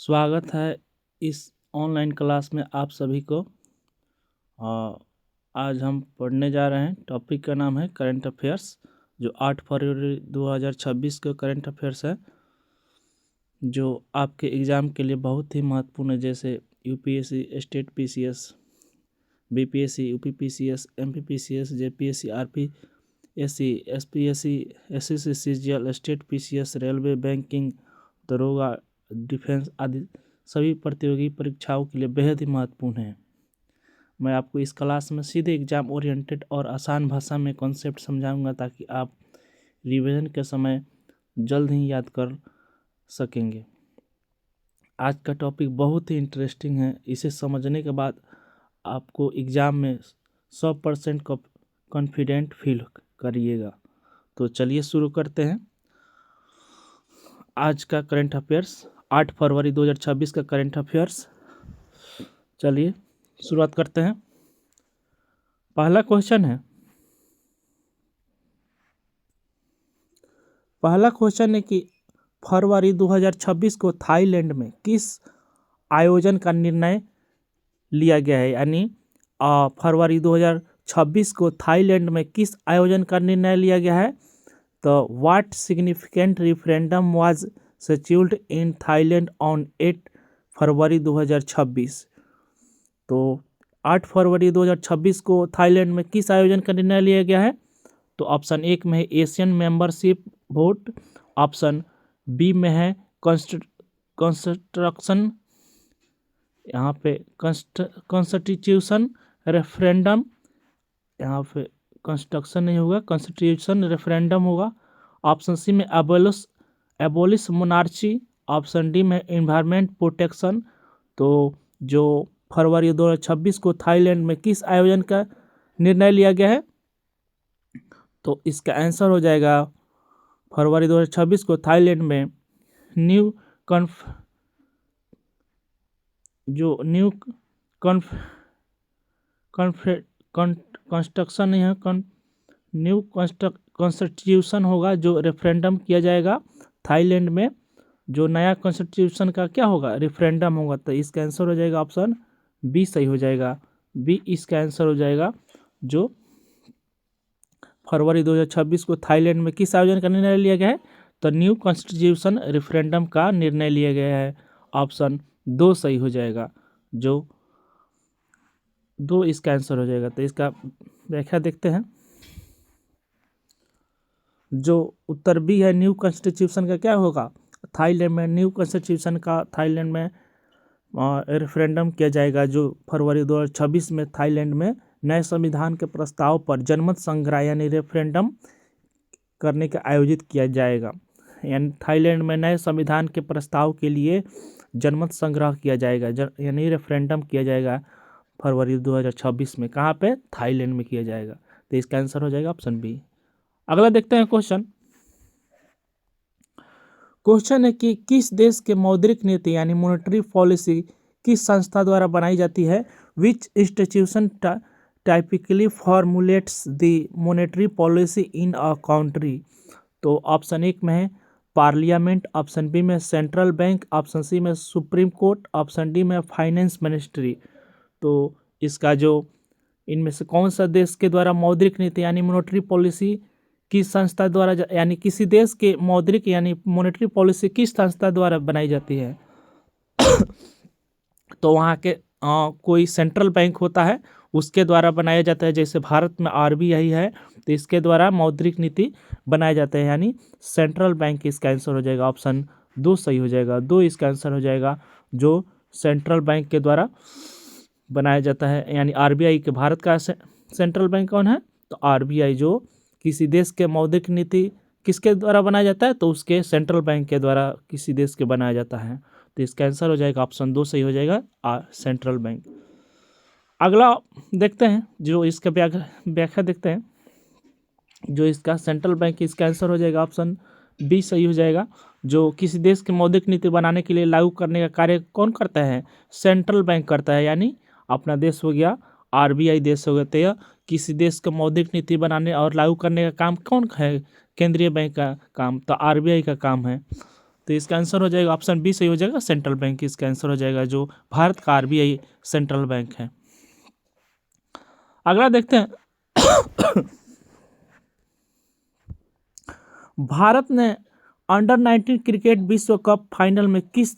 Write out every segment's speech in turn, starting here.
स्वागत है इस ऑनलाइन क्लास में आप सभी को। आज हम पढ़ने जा रहे हैं। टॉपिक का नाम है करंट अफेयर्स, जो 8 फरवरी 2026 का करंट अफेयर्स है, जो आपके एग्ज़ाम के लिए बहुत ही महत्वपूर्ण है। जैसे UPSC, state PCS, BPSC, UPPCS, MPPCS, JPSC, RPSC, SPSC, SSC, CGL, state PCS, railway, banking, दरोगा, डिफेंस आदि सभी प्रतियोगी परीक्षाओं के लिए बेहद ही महत्वपूर्ण है। मैं आपको इस क्लास में सीधे एग्जाम ओरिएंटेड और आसान भाषा में कॉन्सेप्ट समझाऊंगा, ताकि आप रिवीजन के समय जल्द ही याद कर सकेंगे। आज का टॉपिक बहुत ही इंटरेस्टिंग है। इसे समझने के बाद आपको एग्ज़ाम में 100% कॉन्फिडेंट फील करिएगा। तो चलिए शुरू करते हैं आज का करंट अफेयर्स, 8 फरवरी 2026 का करंट अफेयर्स। चलिए शुरुआत करते हैं। पहला क्वेश्चन है कि फरवरी 2026 को थाईलैंड में किस आयोजन का निर्णय लिया गया है। यानी फरवरी 2026 को थाईलैंड में किस आयोजन का निर्णय लिया गया है। तो what significant referendum was scheduled in Thailand on 8 फरवरी 2026। तो 8 फरवरी 2026 को थाईलैंड में किस आयोजन का निर्णय लिया गया है। तो ऑप्शन 1 में है Asian membership vote, option B में है कॉन्स्टिट्यूशन, यहाँ पे कॉन्स्टिट्यूशन रेफरेंडम, यहाँ पे कॉन्स्टिट्यूशन नहीं होगा, कॉन्स्टिट्यूशन रेफरेंडम होगा। ऑप्शन सी में एबोलिश मोनार्ची, ऑप्शन डी में एनवायरनमेंट प्रोटेक्शन। तो जो फरवरी 2026 को थाईलैंड में किस आयोजन का निर्णय लिया गया है, तो इसका आंसर हो जाएगा फरवरी 2026 को थाईलैंड में न्यू कॉन्स्टिट्यूशन नहीं है, न्यू कॉन्स्टिट्यूशन होगा, जो रेफरेंडम किया जाएगा थाईलैंड में। जो नया कॉन्स्टिट्यूशन का क्या होगा, रेफरेंडम होगा। तो इसका आंसर हो जाएगा ऑप्शन बी सही हो जाएगा। बी इसका आंसर हो जाएगा। जो फरवरी 2026 को थाईलैंड में किस आयोजन का निर्णय लिया गया है, तो न्यू कॉन्स्टिट्यूशन रेफरेंडम का निर्णय लिया गया है। ऑप्शन 2 सही हो जाएगा। जो 2 इसका आंसर हो जाएगा। तो इसका व्याख्या देखते हैं। जो उत्तर बी है, न्यू कॉन्स्टिट्यूशन का क्या होगा, थाईलैंड में न्यू कॉन्स्टिट्यूशन का थाईलैंड में रेफरेंडम किया जाएगा, जो फरवरी 2026 में थाईलैंड में नए संविधान के प्रस्ताव पर जनमत संग्रह यानी रेफरेंडम करने का आयोजित किया जाएगा। यानी थाईलैंड में नए संविधान के प्रस्ताव के लिए जनमत संग्रह किया जाएगा, यानी रेफरेंडम किया जाएगा फरवरी 2026 में। कहाँ पे, थाईलैंड में किया जाएगा। तो इसका आंसर हो जाएगा ऑप्शन बी। अगला देखते हैं क्वेश्चन है कि किस देश के मौद्रिक नीति यानी मॉनेटरी पॉलिसी किस संस्था द्वारा बनाई जाती है। विच institution typically formulates the monetary policy in a country. तो ऑप्शन 1 में है पार्लियामेंट, ऑप्शन बी में सेंट्रल बैंक, ऑप्शन सी में सुप्रीम कोर्ट, ऑप्शन डी में फाइनेंस मिनिस्ट्री। तो इसका जो इनमें से कौन सा देश के द्वारा मौद्रिक नीति यानी मॉनेटरी पॉलिसी किस संस्था द्वारा, यानी किसी देश के मौद्रिक यानी मॉनेटरी पॉलिसी किस संस्था द्वारा बनाई जाती है। तो वहाँ के कोई सेंट्रल बैंक होता है, उसके द्वारा बनाया जाता है। जैसे भारत में आरबीआई है, तो इसके द्वारा मौद्रिक नीति बनाए जाते हैं, यानी सेंट्रल बैंक। इसका आंसर हो जाएगा ऑप्शन 2 सही हो जाएगा। 2 इसका आंसर हो जाएगा, जो सेंट्रल बैंक के द्वारा बनाया जाता है। यानी आरबीआई के भारत का सेंट्रल बैंक कौन है, तो आरबीआई। जो किसी देश के मौद्रिक नीति किसके द्वारा बनाया जाता है, तो उसके सेंट्रल बैंक के द्वारा किसी देश के बनाया जाता है। तो इसका आंसर हो जाएगा ऑप्शन 2 सही हो जाएगा, सेंट्रल बैंक। अगला देखते हैं, जो इसका व्याख्या देखते हैं। जो इसका सेंट्रल बैंक, इसका आंसर हो जाएगा ऑप्शन बी सही हो जाएगा। जो किसी देश की मौद्रिक नीति बनाने के लिए लागू करने का कार्य कौन करता है, सेंट्रल बैंक करता है। यानी अपना देश हो गया, आरबीआई देश हो गया। तो किसी देश का मौद्रिक नीति बनाने और लागू करने का काम कौन है, केंद्रीय बैंक का काम, तो आरबीआई का काम है। तो तो इसका आंसर हो जाएगा ऑप्शन बी सही हो जाएगा, सेंट्रल बैंक इसका आंसर हो जाएगा, जो भारत का आरबीआई सेंट्रल बैंक है। अगला देखते हैं, भारत ने अंडर 19 क्रिकेट विश्व कप फाइनल में किस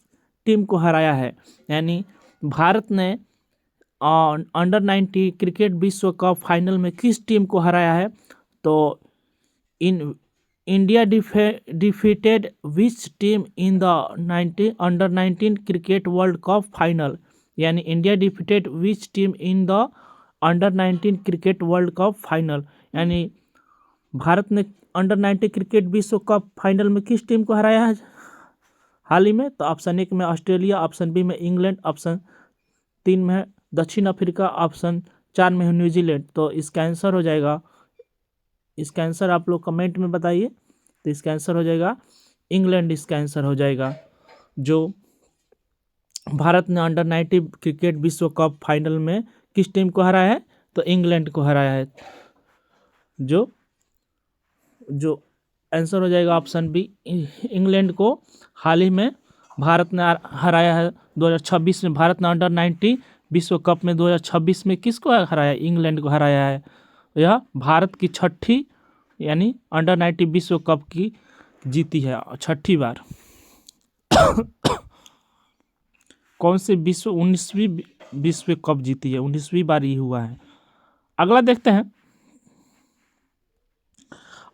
टीम को हराया है। यानी भारत ने अंडर 19 क्रिकेट विश्व कप फाइनल में किस टीम को हराया है। तो India defeated which team in the under 19 cricket world cup final. यानी India defeated which team in the under 19 cricket world cup final. यानी भारत ने अंडर 19 क्रिकेट विश्व कप फाइनल में किस टीम को हराया है हाल ही में। तो ऑप्शन 1 में ऑस्ट्रेलिया, ऑप्शन बी में इंग्लैंड, ऑप्शन 3 में दक्षिण अफ्रीका, ऑप्शन 4 में न्यूजीलैंड। तो इसका आंसर हो जाएगा, इसका आंसर आप लोग कमेंट में बताइए। तो इसका आंसर हो जाएगा इंग्लैंड, इसका आंसर हो जाएगा। जो भारत ने अंडर 19 क्रिकेट विश्व कप फाइनल में किस टीम को हराया है, तो इंग्लैंड को हराया है। जो आंसर हो जाएगा ऑप्शन बी, इंग्लैंड को हाल ही में भारत ने हराया है। 2026 में भारत ने अंडर 19 विश्व कप में 2026 में किसको हराया, इंग्लैंड को हराया है। यह भारत की छठी यानी अंडर 19 विश्व कप की जीती है, छठी बार। कौन से 19वीं विश्व कप जीती है, 19वीं बार ये हुआ है। अगला देखते हैं,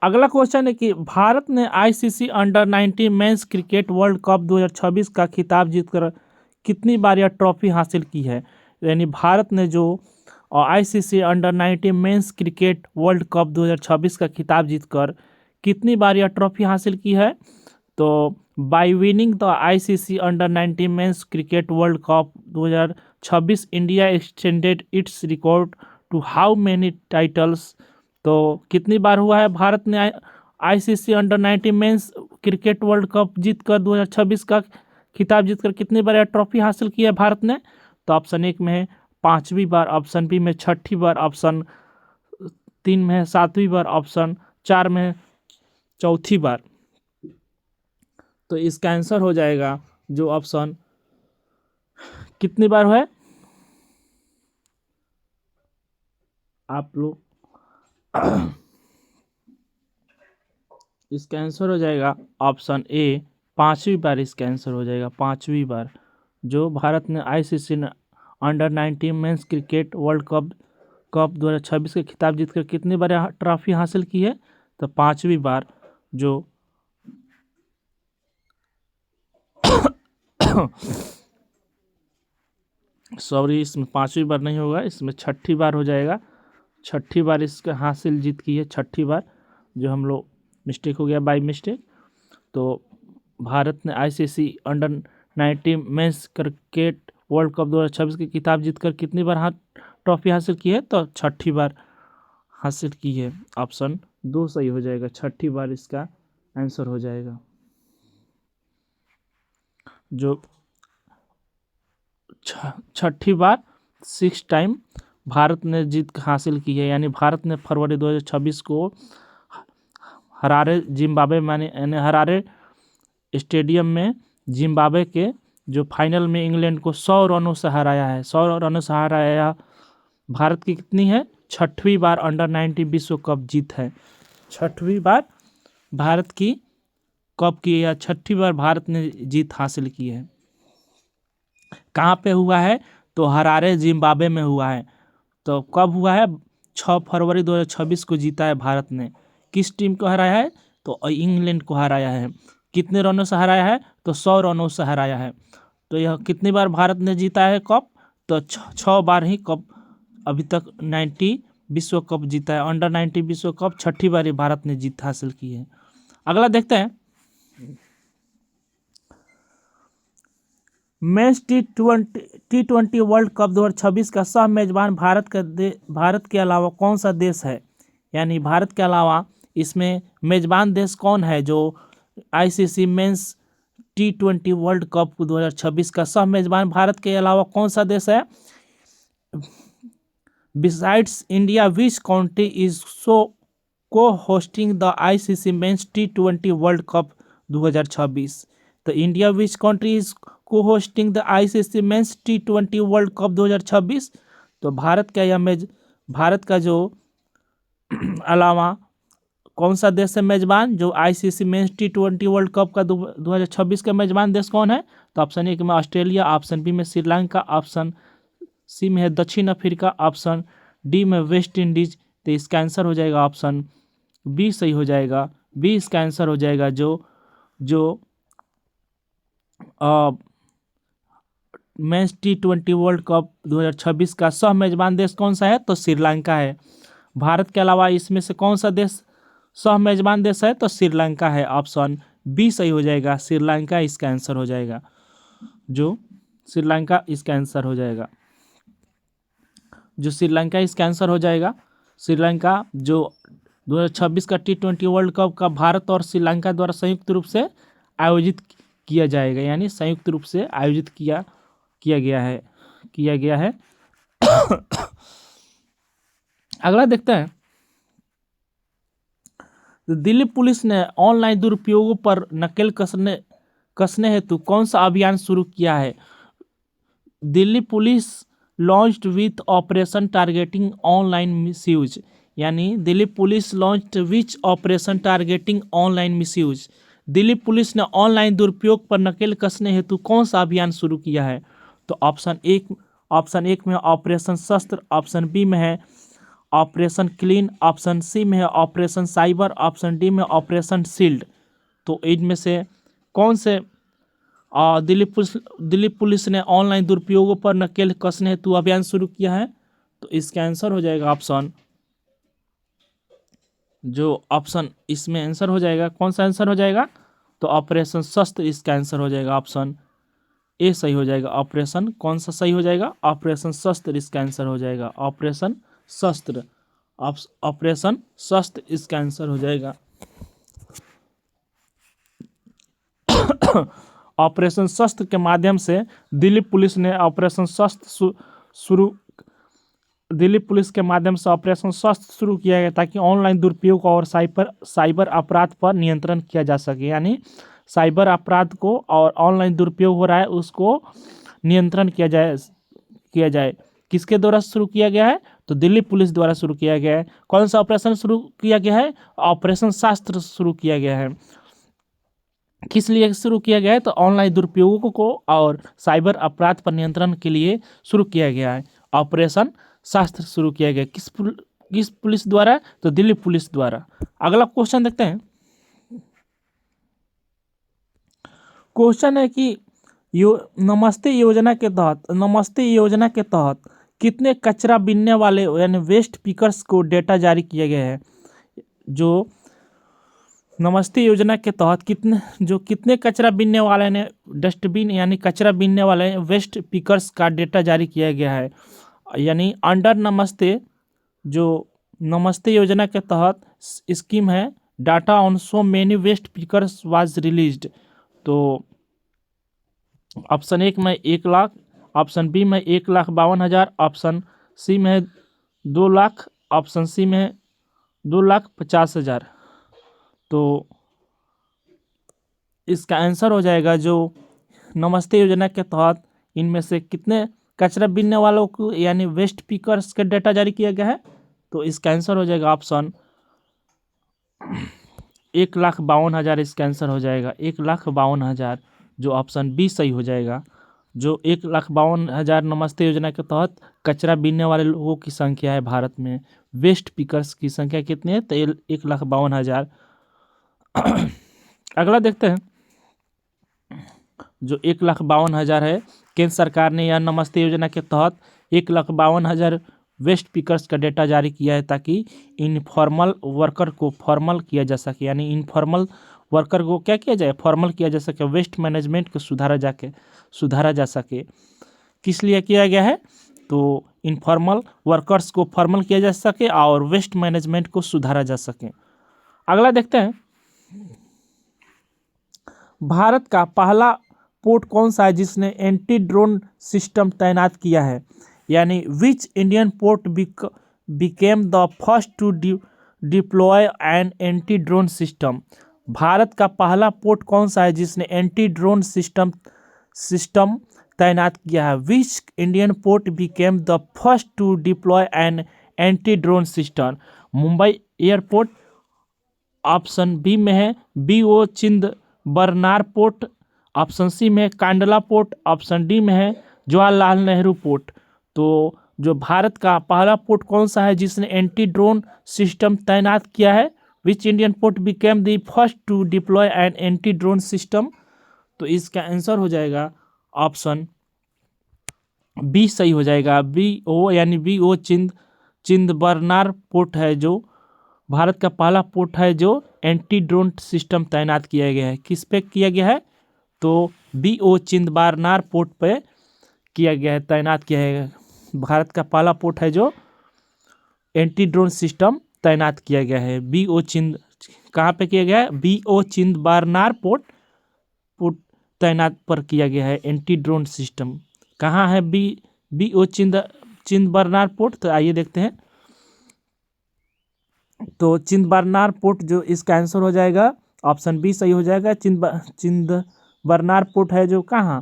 अगला क्वेश्चन है कि भारत ने ICC under 19 men's cricket world cup 2026 का खिताब जीतकर कितनी बार यह ट्रॉफी हासिल की है। यानी भारत ने जो ICC under 19 men's cricket world cup 2026 का खिताब जीतकर कितनी बार यह ट्रॉफी हासिल की है। तो by winning the ICC under 19 men's cricket world cup 2026 India extended its record to how many titles. तो कितनी बार हुआ है भारत ने ICC under 19 men's cricket world cup जीतकर 2026 का खिताब जीतकर कितनी बार यह ट्रॉफी हासिल की है भारत ने। तो ऑप्शन 1 में है 5वीं बार, ऑप्शन बी में 6ठी बार, ऑप्शन 3 में है 7वीं बार, ऑप्शन 4 में है 4थी बार। तो इसका आंसर हो जाएगा जो ऑप्शन कितनी बार है, आप लोग इसका आंसर हो जाएगा ऑप्शन ए, 5वीं बार इसका आंसर हो जाएगा, 5वीं बार। जो भारत ने ICC under 19 men's cricket world cup 2026 के खिताब जीतकर कितनी बार ट्रॉफी हासिल की है, तो 5वीं बार। जो सॉरी, इसमें 5वीं बार नहीं होगा, इसमें 6ठी बार हो जाएगा। 6ठी बार इसका हासिल जीत की है, 6ठी बार। जो हम लोग मिस्टेक हो गया बाय मिस्टेक। तो भारत ने ICC under 19 men's cricket world cup 2026 की खिताब जीतकर कितनी बार ट्रॉफी हासिल की है, तो 6ठी बार हासिल की है। ऑप्शन 2 सही हो जाएगा, 6ठी बार इसका आंसर हो जाएगा। जो 6ठी बार 6 टाइम भारत ने जीत हासिल की है। यानी भारत ने फरवरी 2026 को हरारे जिम्बाब्वे यानी हरारे स्टेडियम में जिम्बाब्वे के जो फाइनल में इंग्लैंड को 100 रनों से हराया है। 100 रनों से हराया भारत की कितनी है, 6वीं बार अंडर 19 विश्व कप जीत है। 6वीं बार भारत की कप की, या 6ठी बार भारत ने जीत हासिल की है। कहाँ पे हुआ है, तो हरारे जिम्बाब्वे में हुआ है। तो कब हुआ है, 6 फरवरी 2026 को जीता है भारत ने। किस टीम को हराया है, तो इंग्लैंड को हराया है। कितने रनों से हराया है, तो 100 रनों से हराया है। तो यह कितनी बार भारत ने जीता है कप, तो 6 बार ही कप अभी तक 90 विश्व कप जीता है। अंडर 19 विश्व कप 6ठी बार ही भारत ने जीत हासिल की है। अगला देखते हैं, मेंस टी20 वर्ल्ड कप 2026 का सह मेजबान भारत के अलावा कौन सा देश है। यानी भारत के अलावा इसमें मेजबान देश कौन है। जो आईसीसी मेंस टी20 वर्ल्ड कप 2026 का सह मेजबान भारत के अलावा कौन सा देश है। Besides India which country is co-hosting the ICC men's टी20 वर्ल्ड कप 2026। तो India which country is co-hosting the ICC men's T20 world cup 2026। तो भारत का यह मैच, भारत का जो अलावा कौन सा देश है मेजबान जो ICC men's T20 world cup का 2026 का मेजबान देश कौन है? तो ऑप्शन ए में ऑस्ट्रेलिया, ऑप्शन बी में श्रीलंका, ऑप्शन सी में है दक्षिण अफ्रीका, ऑप्शन डी में वेस्ट इंडीज। तो इसका आंसर हो जाएगा ऑप्शन बी सही हो जाएगा, बी इसका आंसर हो जाएगा। जो मेंस T20 वर्ल्ड कप 2026 का सह मेजबान देश कौन सा है? तो श्रीलंका है। भारत के अलावा इसमें से कौन सा देश सह मेजबान देश है? तो श्रीलंका है। ऑप्शन बी सही हो जाएगा, श्रीलंका इसका आंसर हो जाएगा। जो श्रीलंका इसका आंसर हो जाएगा, जो श्रीलंका इसका आंसर हो जाएगा। श्रीलंका जो 2026 का T20 वर्ल्ड कप का भारत और श्रीलंका द्वारा संयुक्त रूप से आयोजित किया जाएगा, यानी संयुक्त रूप से आयोजित किया गया है। अगला देखते हैं। दिल्ली पुलिस ने ऑनलाइन दुरुपयोगों पर नकेल कसने हेतु कौन सा अभियान शुरू किया है? Delhi police launched with operation targeting online misuse, यानी Delhi police launched which operation targeting online misuse. Delhi police ने ऑनलाइन दुरुपयोग पर नकेल कसने हेतु कौन सा अभियान शुरू किया है? तो ऑप्शन एक में ऑपरेशन शस्त्र, ऑप्शन बी में है ऑपरेशन क्लीन, ऑप्शन सी में है ऑपरेशन साइबर, ऑप्शन डी में ऑपरेशन शील्ड। तो इनमें से कौन से दिल्ली पुलिस ने ऑनलाइन दुरुपयोगों पर नकेल कसने हेतु अभियान शुरू किया है? तो इसका आंसर हो जाएगा ऑप्शन, जो ऑप्शन इसमें आंसर हो जाएगा, कौन सा आंसर हो जाएगा? तो ऑपरेशन शस्त्र इसका आंसर हो जाएगा, ऑप्शन ए सही हो जाएगा। ऑपरेशन कौन सा सही हो जाएगा? ऑपरेशन शस्त्र इसका आंसर हो जाएगा, ऑपरेशन शस्त्र, ऑपरेशन शस्त्र इसका आंसर हो जाएगा। ऑपरेशन शस्त्र के माध्यम से दिल्ली पुलिस ने ऑपरेशन शस्त्र शुरू किया गया ताकि ऑनलाइन दुरुपयोग और साइबर अपराध पर नियंत्रण किया जा सके, यानी साइबर अपराध को और ऑनलाइन दुरुपयोग हो रहा है उसको नियंत्रण किया जाए। किसके द्वारा शुरू किया गया है? तो दिल्ली पुलिस द्वारा शुरू किया गया है। कौन सा ऑपरेशन शुरू किया गया है? ऑपरेशन शस्त्र शुरू किया गया है। किस लिए शुरू किया गया है? तो ऑनलाइन दुरुपयोगों को और साइबर अपराध पर नियंत्रण के लिए शुरू किया गया है। ऑपरेशन शस्त्र शुरू किया गया किस पुलिस द्वारा? तो दिल्ली पुलिस द्वारा। अगला क्वेश्चन देखते हैं। क्वेश्चन है कि नमस्ते योजना के तहत कितने कचरा बीनने वाले यानी वेस्ट पिकर्स को डेटा जारी किया गया है? जो नमस्ते योजना के तहत कितने कचरा बीनने वाले ने डस्टबिन यानी कचरा बीनने वाले वेस्ट पिकर्स का डेटा जारी किया गया है, यानी अंडर नमस्ते योजना के तहत स्कीम है data on so many waste pickers was released. तो ऑप्शन एक में 1 लाख, ऑप्शन बी में 1,52,000, ऑप्शन सी में 2 लाख, ऑप्शन सी में 2,50,000। तो इसका आंसर हो जाएगा जो नमस्ते योजना के तहत इनमें से कितने कचरा बीनने वालों को यानी वेस्ट पिकर्स का डेटा जारी किया गया है? तो इसका आंसर हो जाएगा ऑप्शन 1,52,000 इसका आंसर हो जाएगा, 1,52,000, जो ऑप्शन बी सही हो जाएगा। जो 1,52,000 नमस्ते योजना के तहत कचरा बीनने वाले लोगों की संख्या है भारत में, वेस्ट पिकर्स की संख्या कितनी है? तो 1,52,000। अगला देखते हैं। जो 1,52,000 है, केंद्र सरकार ने यह नमस्ते योजना के तहत 1,52,000 वेस्ट पिकर्स का डेटा जारी किया है ताकि इनफॉर्मल वर्कर को फॉर्मल किया जा सके, यानी इनफॉर्मल वर्कर को क्या किया जाए? फॉर्मल किया जा सके, वेस्ट मैनेजमेंट को सुधारा जा सके। किस लिए किया गया है? तो इनफॉर्मल वर्कर्स को फॉर्मल किया जा सके और वेस्ट मैनेजमेंट को सुधारा जा सके। अगला देखते हैं। भारत का पहला पोर्ट कौन सा है जिसने एंटी ड्रोन सिस्टम तैनात किया है? यानी which Indian port became the first to deploy an anti drone system? भारत का पहला पोर्ट कौन सा है जिसने एंटी ड्रोन सिस्टम तैनात किया है? Which Indian port became the first to deploy an anti drone system? Mumbai airport option B में है BO Chidambaranar port, option C में है कांडला पोर्ट, ऑप्शन डी में है जवाहरलाल नेहरू पोर्ट। तो जो भारत का पहला पोर्ट कौन सा है जिसने एंटी ड्रोन सिस्टम तैनात किया है? Which Indian port became the first to deploy an anti drone system? तो इसका आंसर हो जाएगा ऑप्शन बी सही हो जाएगा। BO यानी BO चिंदबरनार पोर्ट है जो भारत का पहला पोर्ट है जो एंटी ड्रोन सिस्टम तैनात किया गया है। किस पे किया गया है? तो BO चिंदबरनार पोर्ट पे किया गया है, तैनात किया है। भारत का पहला पोर्ट है जो एंटी ड्रोन सिस्टम तैनात किया गया है। कहाँ पे किया गया है? BO चिंदबरनार पोर्ट तैनात पर किया गया है एंटी ड्रोन सिस्टम। कहाँ है BO चिंदबरनार पोर्ट? तो आइए देखते हैं। तो चिंदबरनार पोर्ट जो इसका आंसर हो जाएगा ऑप्शन बी सही हो जाएगा। चिंदबरनार पोर्ट है जो कहाँ,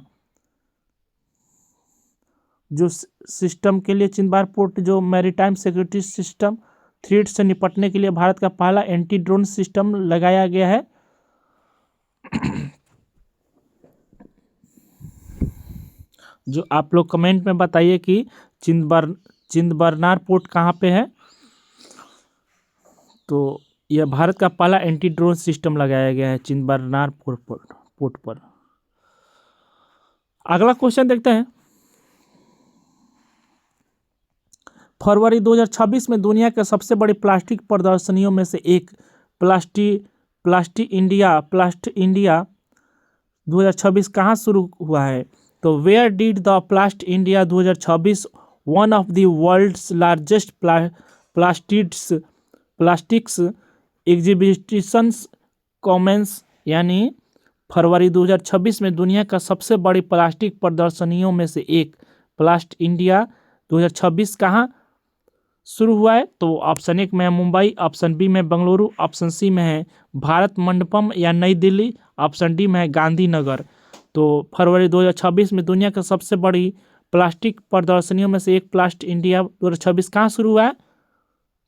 जो सिस्टम के लिए चिंदबरनार पोर्ट जो मैरीटाइम सिक्योरिटी सिस्टम थ्रेट से निपटने के लिए भारत का पहला एंटी ड्रोन सिस्टम लगाया गया है। जो आप लोग कमेंट में बताइए कि चिंदबरनार पोर्ट कहाँ पे है। तो यह भारत का पहला एंटी ड्रोन सिस्टम लगाया गया है चिंदबरनार पोर्ट पर। अगला क्वेश्चन देखते हैं। फरवरी 2026 में दुनिया के सबसे बड़ी प्लास्टिक प्रदर्शनियों में से एक प्लास्टिक इंडिया 2026 कहाँ शुरू हुआ है? तो where did the Plast India 2026 one of the world's largest plastics exhibitions commence, यानी फरवरी 2026 में दुनिया का सबसे बड़ी प्लास्टिक प्रदर्शनियों में से एक प्लास्ट इंडिया 2026 कहाँ शुरू हुआ है? तो ऑप्शन 1 में है मुंबई, ऑप्शन बी में बेंगलुरु, ऑप्शन सी में है भारत मंडपम या नई दिल्ली, ऑप्शन डी में है गांधीनगर। तो फरवरी 2026 में दुनिया का सबसे बड़ी प्लास्टिक प्रदर्शनियों में से एक प्लास्ट इंडिया 2026 कहाँ शुरू हुआ है?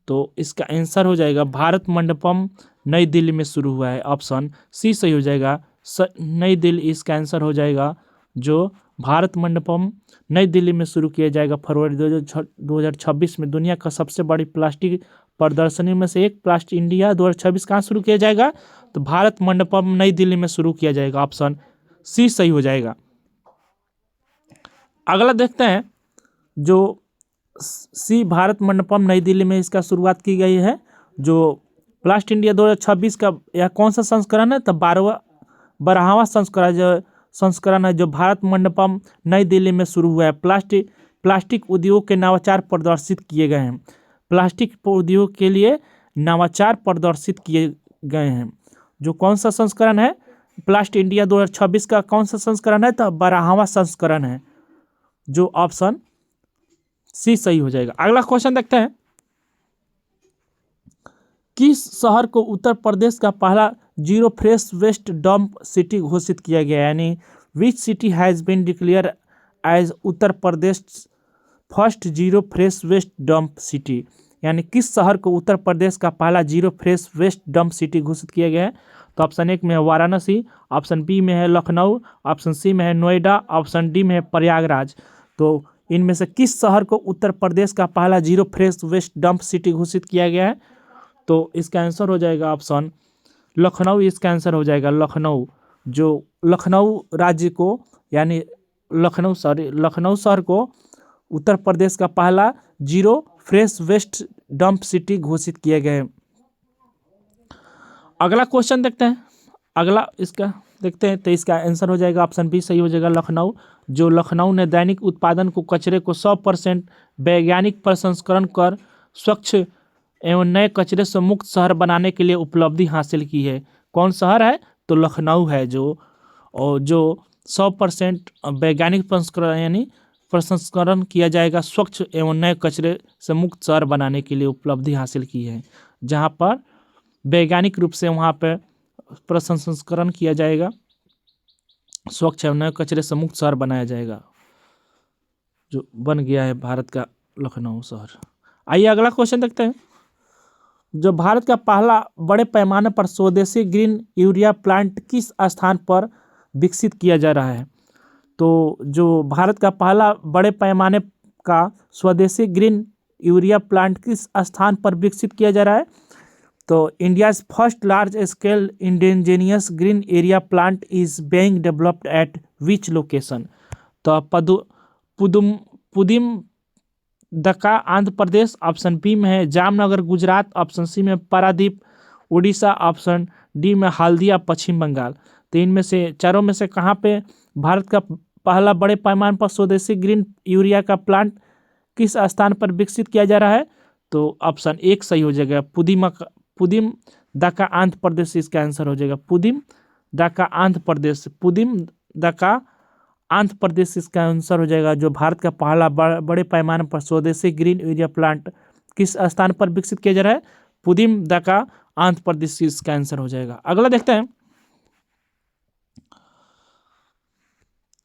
तो इसका आंसर हो जाएगा भारत मंडपम नई दिल्ली में शुरू हुआ है। ऑप्शन सी सही हो जाएगा। नई दिल्ली इसका आंसर हो जाएगा, जो भारत मंडपम नई दिल्ली में शुरू किया जाएगा फरवरी 2026 में। दुनिया का सबसे बड़ी प्लास्टिक प्रदर्शनी में से एक प्लास्ट इंडिया 2026 कहाँ शुरू किया जाएगा? तो भारत मंडपम नई दिल्ली में शुरू किया जाएगा। ऑप्शन सी सही हो जाएगा। अगला देखते हैं। जो सी भारत मंडपम नई दिल्ली में इसका शुरुआत की गई है। जो प्लास्ट इंडिया 2026 का यह कौन सा संस्करण है? तो 12वां संस्करण है जो भारत मंडपम नई दिल्ली में शुरू हुआ है। प्लास्टिक उद्योग के नवाचार प्रदर्शित किए गए हैं। प्लास्टिक उद्योग के लिए नवाचार प्रदर्शित किए गए हैं। जो कौन सा संस्करण है? प्लास्ट इंडिया 2026 का कौन सा संस्करण है? तो 12वां संस्करण है, जो ऑप्शन सी सही हो जाएगा। अगला क्वेश्चन देखते हैं। किस शहर को उत्तर प्रदेश का पहला zero fresh waste dump city घोषित किया गया? यानी which city has been declare as Uttar Pradesh first zero fresh waste dump city? यानी किस शहर को उत्तर प्रदेश का पहला zero fresh waste dump city घोषित किया गया है? तो ऑप्शन 1 में है वाराणसी, ऑप्शन बी में है लखनऊ, ऑप्शन सी में है नोएडा, ऑप्शन डी में है प्रयागराज। तो इनमें से किस शहर को उत्तर प्रदेश का पहला zero fresh waste dump city घोषित किया गया है? तो इसका आंसर हो जाएगा ऑप्शन लखनऊ। इसका आंसर हो जाएगा लखनऊ। जो लखनऊ राज्य को यानी लखनऊ शहर को उत्तर प्रदेश का पहला zero fresh waste dump city घोषित किया गया है। अगला क्वेश्चन देखते हैं। अगला इसका देखते हैं। तो इसका आंसर हो जाएगा ऑप्शन बी सही हो जाएगा लखनऊ। जो लखनऊ ने दैनिक उत्पादन को कचरे को 100% वैज्ञानिक प्रसंस्करण कर स्वच्छ एवं नए कचरे से मुक्त शहर बनाने के लिए उपलब्धि हासिल की है। कौन शहर है? तो लखनऊ है, जो 100% वैज्ञानिक प्रसंस्करण किया जाएगा स्वच्छ एवं नए कचरे से मुक्त शहर बनाने के लिए उपलब्धि हासिल की है, जहाँ पर वैज्ञानिक रूप से वहाँ पर प्रसंस्करण किया जाएगा, स्वच्छ एवं नए कचरे से मुक्त शहर बनाया जाएगा, जो बन गया है भारत का लखनऊ शहर। आइए अगला क्वेश्चन देखते हैं। जो भारत का पहला बड़े पैमाने पर स्वदेशी ग्रीन यूरिया प्लांट किस स्थान पर विकसित किया जा रहा है? तो जो भारत का पहला बड़े पैमाने का स्वदेशी ग्रीन यूरिया प्लांट किस स्थान पर विकसित किया जा रहा है? तो India's first large scale indigenous green area plant is being developed eight which location? तो पुदिम दक्का आंध्र प्रदेश, ऑप्शन बी में है जामनगर गुजरात, ऑप्शन सी में पारादीप उड़ीसा, ऑप्शन डी में हल्दिया पश्चिम बंगाल। तो इनमें से चारों में से कहाँ पे भारत का पहला बड़े पैमाने पर स्वदेशी ग्रीन यूरिया का प्लांट किस स्थान पर विकसित किया जा रहा है? तो ऑप्शन एक सही हो जाएगा, पुदिम दक्का आंध्र प्रदेश इसका आंसर हो जाएगा। पुदिम दक्का आंध्र प्रदेश, पुदिम दक्का आंध्र प्रदेश इसका आंसर हो जाएगा। जो भारत का पहला बड़े पैमाने पर स्वदेशी ग्रीन यूरिया प्लांट किस स्थान पर विकसित किया जा रहा है? पुदिम दक्का आंध्र प्रदेश इसका आंसर हो जाएगा। अगला देखते हैं।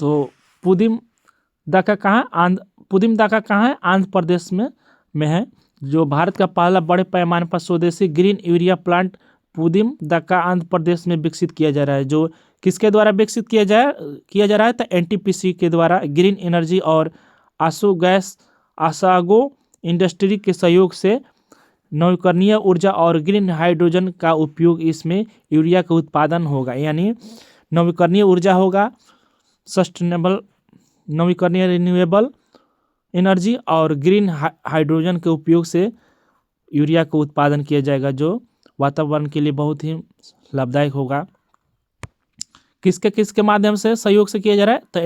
तो पुदिम दक्का कहाँ है? आंध्र प्रदेश में है। जो भारत का पहला बड़े पैमाने पर स्वदेशी green urea plant पुदिम दक्का Andhra Pradesh में विकसित किया जा रहा है। जो किसके द्वारा विकसित किया जा रहा है? तो एनटीपीसी के द्वारा ग्रीन एनर्जी और आसागो इंडस्ट्री के सहयोग से नवीकरणीय ऊर्जा और ग्रीन हाइड्रोजन का उपयोग इसमें यूरिया का उत्पादन होगा। यानी नवीकरणीय ऊर्जा होगा, सस्टेनेबल नवीकरणीय रिन्यूएबल एनर्जी और ग्रीन हाइड्रोजन के उपयोग से यूरिया का उत्पादन किया जाएगा, जो वातावरण के लिए बहुत ही लाभदायक होगा। किसके माध्यम से सहयोग से किया जा रहा है? तो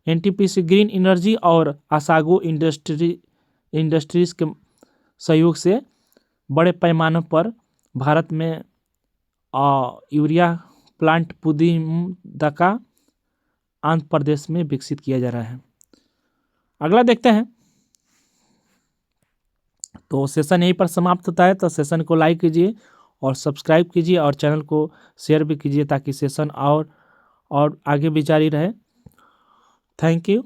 एनटीपीसी ग्रीन एनर्जी और आसागो इंडस्ट्रीज के सहयोग से बड़े पैमाने पर भारत में यूरिया प्लांट पुदिम दक्का आंध्र प्रदेश में विकसित किया जा रहा है। अगला देखते हैं। तो सेशन यहीं पर समाप्त होता है। तो सेशन को लाइक कीजिए और सब्सक्राइब कीजिए और चैनल को शेयर भी कीजिए ताकि सेशन और आगे भी जारी रहे। Thank you.